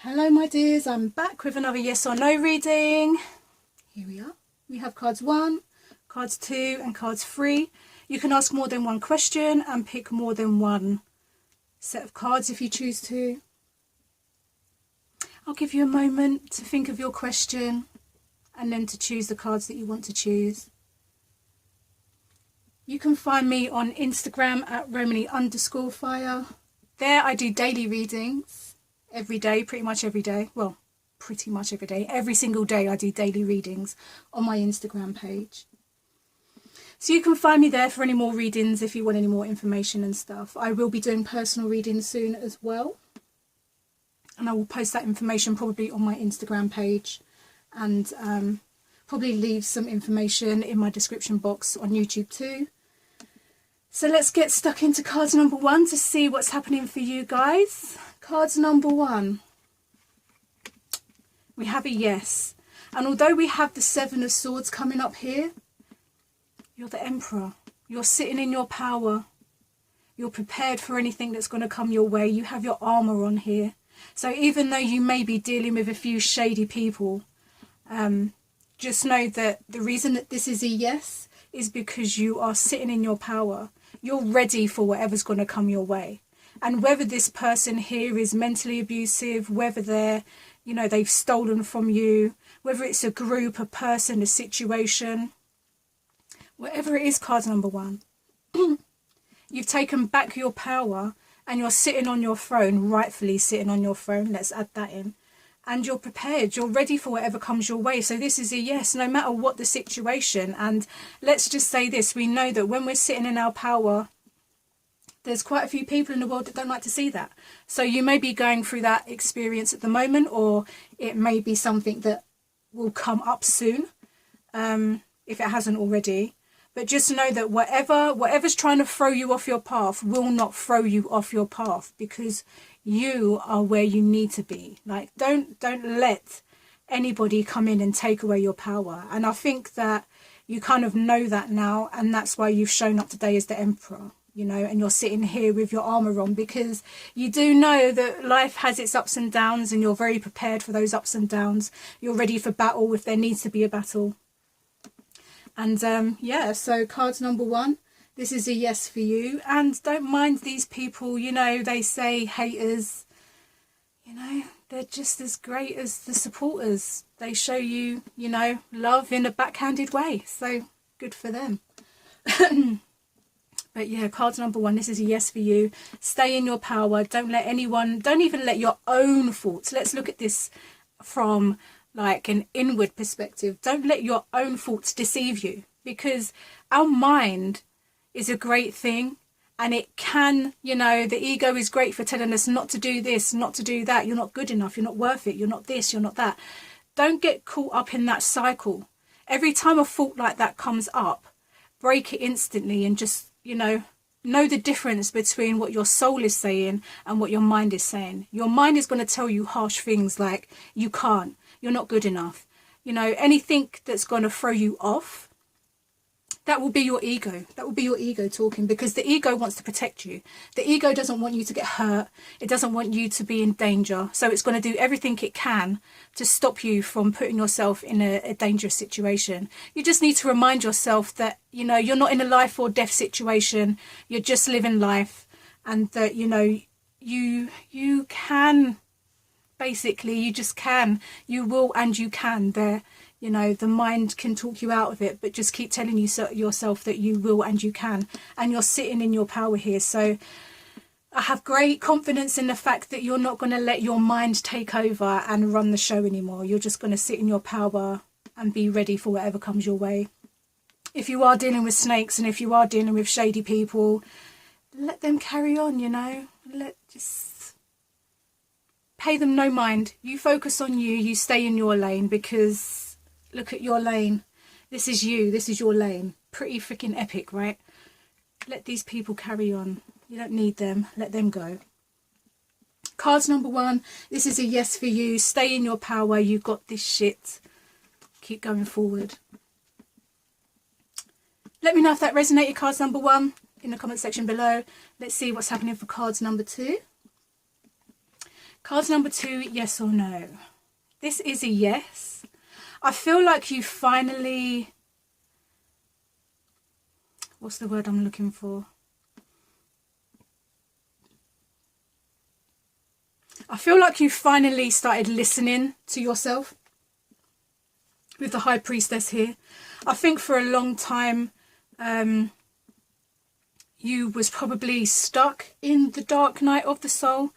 Hello my dears, I'm back with another yes or no reading. Here we are. We have cards 1, cards 2 and cards 3. You can ask more than one question and pick more than one set of cards if you choose to. I'll give you a moment to think of your question and then to choose the cards that you want to choose. You can find me on Instagram at Romani_fire. There I do daily readings. Every day, pretty much every day. Well, pretty much every day. Every single day I do daily readings on my Instagram page. So you can find me there for any more readings if you want any more information and stuff. I will be doing personal readings soon as well. And I will post that information probably on my Instagram page. And probably leave some information in my description box on YouTube too. So let's get stuck into cards number 1 to see what's happening for you guys. Cards number 1. We have a yes. And although we have the 7 of Swords coming up here, you're the Emperor. You're sitting in your power. You're prepared for anything that's going to come your way. You have your armour on here. So even though you may be dealing with a few shady people, just know that the reason that this is a yes is because you are sitting in your power. You're ready for whatever's going to come your way. And whether this person here is mentally abusive, whether they're, they've stolen from you, whether it's a group, a person, a situation, whatever it is, card number 1, you've taken back your power and you're sitting on your throne, rightfully sitting on your throne. Let's add that in. And you're prepared, you're ready for whatever comes your way. So this is a yes, no matter what the situation. And let's just say this, we know that when we're sitting in our power, there's quite a few people in the world that don't like to see that. So you may be going through that experience at the moment, or it may be something that will come up soon, if it hasn't already. But just know that whatever's trying to throw you off your path will not throw you off your path, because you are where you need to be. Like, don't let anybody come in and take away your power. And I think that you kind of know that now, and that's why you've shown up today as the Emperor, and you're sitting here with your armour on, because you do know that life has its ups and downs, and you're very prepared for those ups and downs. You're ready for battle if there needs to be a battle. And yeah, so cards number 1, this is a yes for you. And don't mind these people, they say haters, they're just as great as the supporters. They show you, love in a backhanded way. So good for them. But yeah, cards number 1, this is a yes for you. Stay in your power. Don't let anyone, don't even let your own thoughts. Let's look at this from like an inward perspective. Don't let your own thoughts deceive you, because our mind is a great thing, and it can, the ego is great for telling us not to do this, not to do that. You're not good enough. You're not worth it. You're not this. You're not that. Don't get caught up in that cycle. Every time a thought like that comes up, break it instantly and just, know the difference between what your soul is saying and what your mind is saying. Your mind is going to tell you harsh things like you can't, you're not good enough. Anything that's going to throw you off, that will be your ego. That will be your ego talking, because the ego wants to protect you. The ego doesn't want you to get hurt. It doesn't want you to be in danger. So it's going to do everything it can to stop you from putting yourself in a dangerous situation. You just need to remind yourself that, you're not in a life or death situation. You're just living life, and that, you can, basically, you just can. You will and you can. The mind can talk you out of it, but just keep telling yourself that you will and you can. And you're sitting in your power here. So I have great confidence in the fact that you're not going to let your mind take over and run the show anymore. You're just going to sit in your power and be ready for whatever comes your way. If you are dealing with snakes and if you are dealing with shady people, let them carry on, just pay them no mind. You focus on you. You stay in your lane, because look at your lane. This is you. This is your lane. Pretty freaking epic, right? Let these people carry on. You don't need them. Let them go. Cards number 1. This is a yes for you. Stay in your power. You've got this shit. Keep going forward. Let me know if that resonated, cards number 1, in the comment section below. Let's see what's happening for cards number 2. Cards number 2, yes or no. This is a yes. I feel like you finally, what's the word I'm looking for? I feel like you finally started listening to yourself with the High Priestess here. I think for a long time you was probably stuck in the dark night of the soul,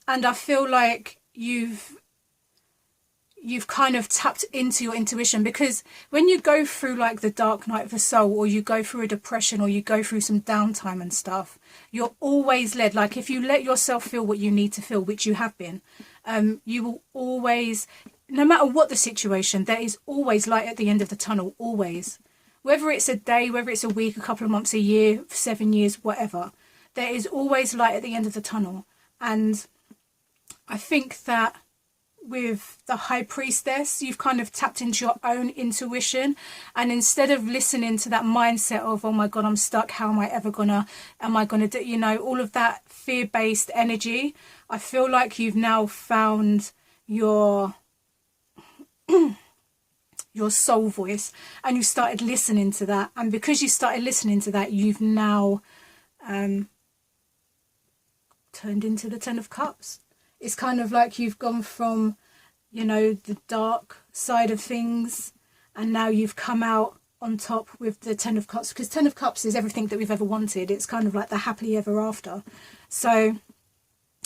and I feel like you've kind of tapped into your intuition, because when you go through like the dark night of the soul, or you go through a depression, or you go through some downtime and stuff, you're always led, like if you let yourself feel what you need to feel, which you have been, you will always, no matter what the situation, there is always light at the end of the tunnel, always. Whether it's a day, whether it's a week, a couple of months, a year, 7 years, whatever, there is always light at the end of the tunnel. And I think that with the High Priestess, you've kind of tapped into your own intuition, and instead of listening to that mindset of, oh my god, I'm stuck, how am I gonna do, you know, all of that fear-based energy, I feel like you've now found your soul voice, and you started listening to that, and because you started listening to that, you've now turned into the Ten of Cups. It's kind of like you've gone from, you know, the dark side of things, and now you've come out on top with the Ten of Cups, because Ten of Cups is everything that we've ever wanted. It's kind of like the happily ever after. So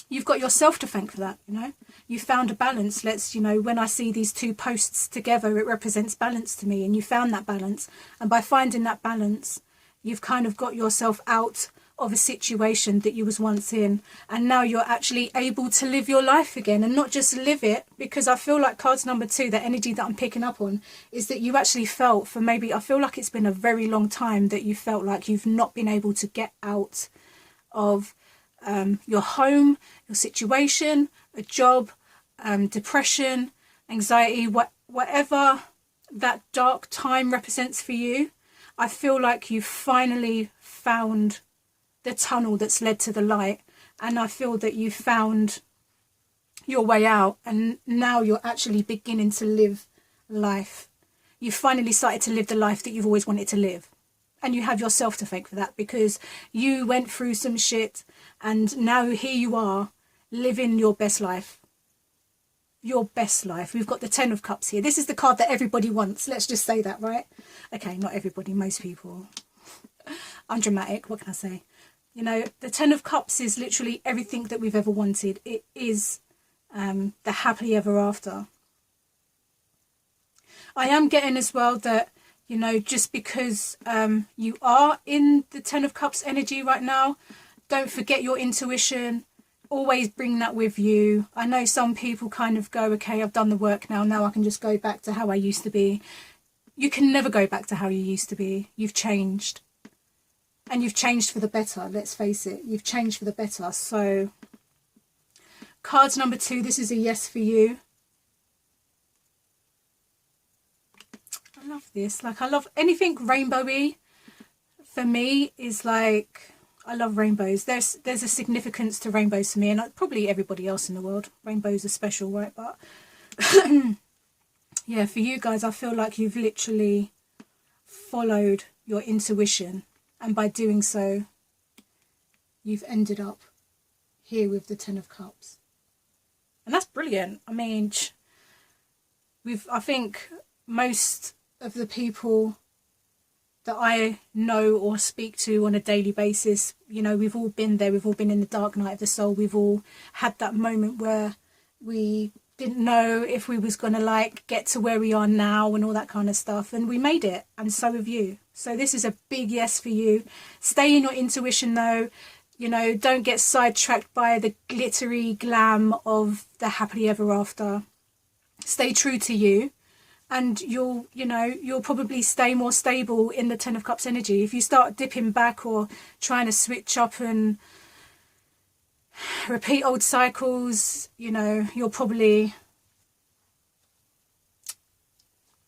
you've got yourself to thank for that, you know. You found a balance. You know, when I see these two posts together, it represents balance to me, and you found that balance. And by finding that balance, you've kind of got yourself out of a situation that you was once in, and now you're actually able to live your life again, and not just live it, because I feel like cards number 2, the energy that I'm picking up on, is that you actually felt for maybe, I feel like it's been a very long time that you felt like you've not been able to get out of your home, your situation, a job, depression, anxiety, whatever that dark time represents for you. I feel like you finally found the tunnel that's led to the light, and I feel that you found your way out, and now you're actually beginning to live life. You finally started to live the life that you've always wanted to live, and you have yourself to thank for that, because you went through some shit, and now here you are living your best life. Your best life. We've got the Ten of Cups here. This is the card that everybody wants, let's just say that, right? Okay, not everybody, most people. I'm dramatic, what can I say? You know, the Ten of Cups is literally everything that we've ever wanted. It is the happily ever after. I am getting as well that, you know, just because you are in the Ten of Cups energy right now, don't forget your intuition. Always bring that with you. I know some people kind of go, okay, I've done the work now I can just go back to how I used to be. You can never go back to how you used to be. You've changed. And you've changed for the better, let's face it. You've changed for the better. So, cards number 2, this is a yes for you. I love this. Like, I love anything rainbowy. For me, is like, I love rainbows. There's a significance to rainbows for me, and probably everybody else in the world. Rainbows are special, right? But, yeah, for you guys, I feel like you've literally followed your intuition. And by doing so, you've ended up here with the Ten of Cups. And that's brilliant. I mean, I think most of the people that I know or speak to on a daily basis, you know, we've all been there. We've all been in the dark night of the soul. We've all had that moment where we didn't know if we was going to like get to where we are now and all that kind of stuff, and we made it, and so have you. So this is a big yes for you. Stay in your intuition though, you know, don't get sidetracked by the glittery glam of the happily ever after. Stay true to you, and you'll probably stay more stable in the Ten of Cups energy. If you start dipping back or trying to switch up and repeat old cycles, you know, you'll probably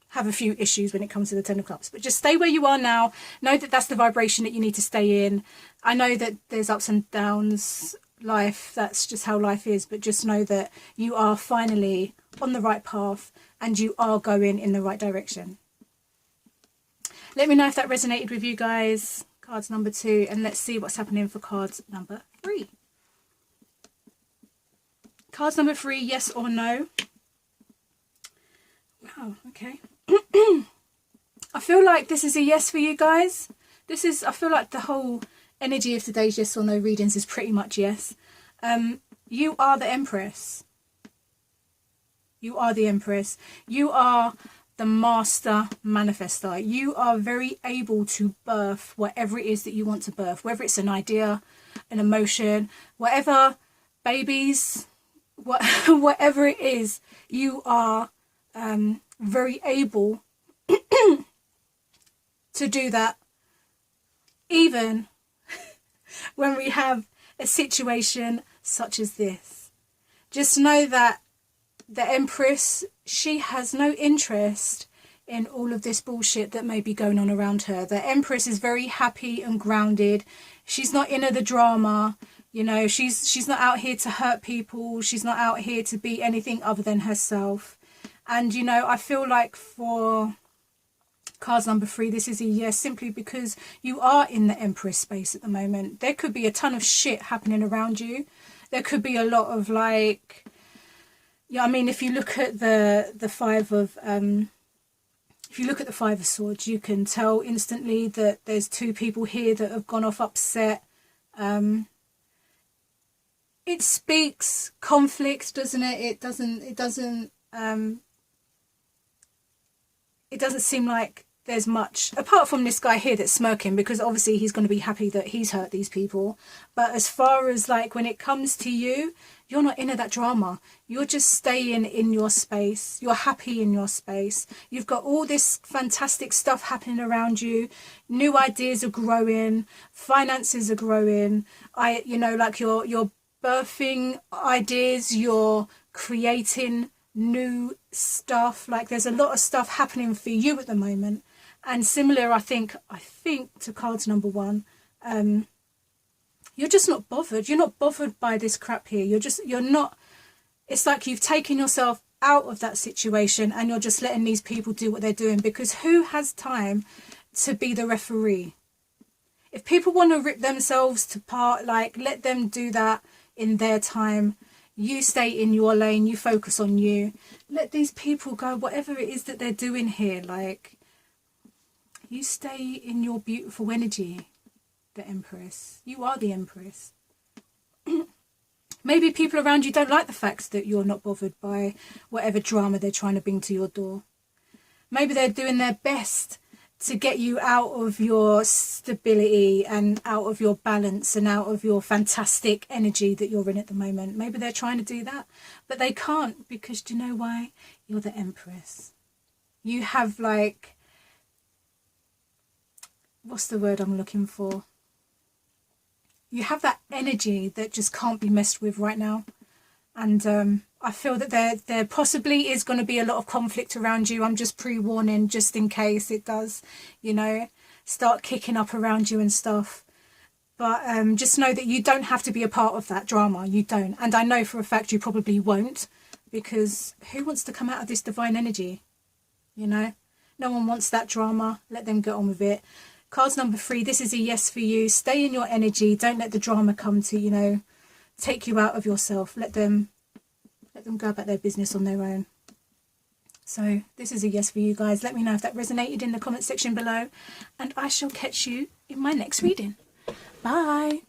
have a few issues when it comes to the Ten of Cups. But just stay where you are now. Know that that's the vibration that you need to stay in. I know that there's ups and downs life, that's just how life is. But just know that you are finally on the right path and you are going in the right direction. Let me know if that resonated with you guys. Cards number 2, and let's see what's happening for cards number 3. Cards number 3, yes or no. Wow, okay. I feel like this is a yes for you guys. I feel like the whole energy of today's yes or no readings is pretty much yes. You are the Empress. You are the Empress. You are the master manifester. You are very able to birth whatever it is that you want to birth, whether it's an idea, an emotion, whatever, babies, whatever it is, you are very able to do that, even when we have a situation such as this. Just know that the Empress, she has no interest in all of this bullshit that may be going on around her. The Empress is very happy and grounded. She's not into the drama. You know, she's not out here to hurt people. She's not out here to be anything other than herself. And, you know, I feel like for cards number 3, this is a yes, simply because you are in the Empress space at the moment. There could be a ton of shit happening around you. There could be a lot of, like, yeah, I mean, if you look at the 5 of if you look at the 5 of Swords, you can tell instantly that there's 2 people here that have gone off upset. It speaks conflict, doesn't it? It doesn't seem like there's much, apart from this guy here that's smirking, because obviously he's going to be happy that he's hurt these people. But as far as, like, when it comes to you, you're not into that drama. You're just staying in your space. You're happy in your space. You've got all this fantastic stuff happening around you. New ideas are growing. Finances are growing. You know, like you're birthing ideas. You're creating new stuff. Like, there's a lot of stuff happening for you at the moment. And similar, I think to cards number 1, you're just not bothered. You're not bothered by this crap here. You're not, it's like you've taken yourself out of that situation and you're just letting these people do what they're doing, because who has time to be the referee? If people want to rip themselves to part, like, let them do that in their time. You stay in your lane, you focus on you. Let these people go, whatever it is that they're doing here. Like, you stay in your beautiful energy, the Empress. You are the Empress. Maybe people around you don't like the fact that you're not bothered by whatever drama they're trying to bring to your door. Maybe they're doing their best to get you out of your stability and out of your balance and out of your fantastic energy that you're in at the moment. Maybe they're trying to do that, but they can't, because do you know why? You're the Empress. You have, like, what's the word I'm looking for? You have that energy that just can't be messed with right now. And I feel that there possibly is going to be a lot of conflict around you. I'm just pre-warning, just in case it does, you know, start kicking up around you and stuff. But just know that you don't have to be a part of that drama. You don't. And I know for a fact you probably won't, because who wants to come out of this divine energy? You know, no one wants that drama. Let them get on with it. Cards number 3, this is a yes for you. Stay in your energy. Don't let the drama come to, you know, take you out of yourself. Let them go about their business on their own. So this is a yes for you guys. Let me know if that resonated in the comment section below, and I shall catch you in my next reading. Bye.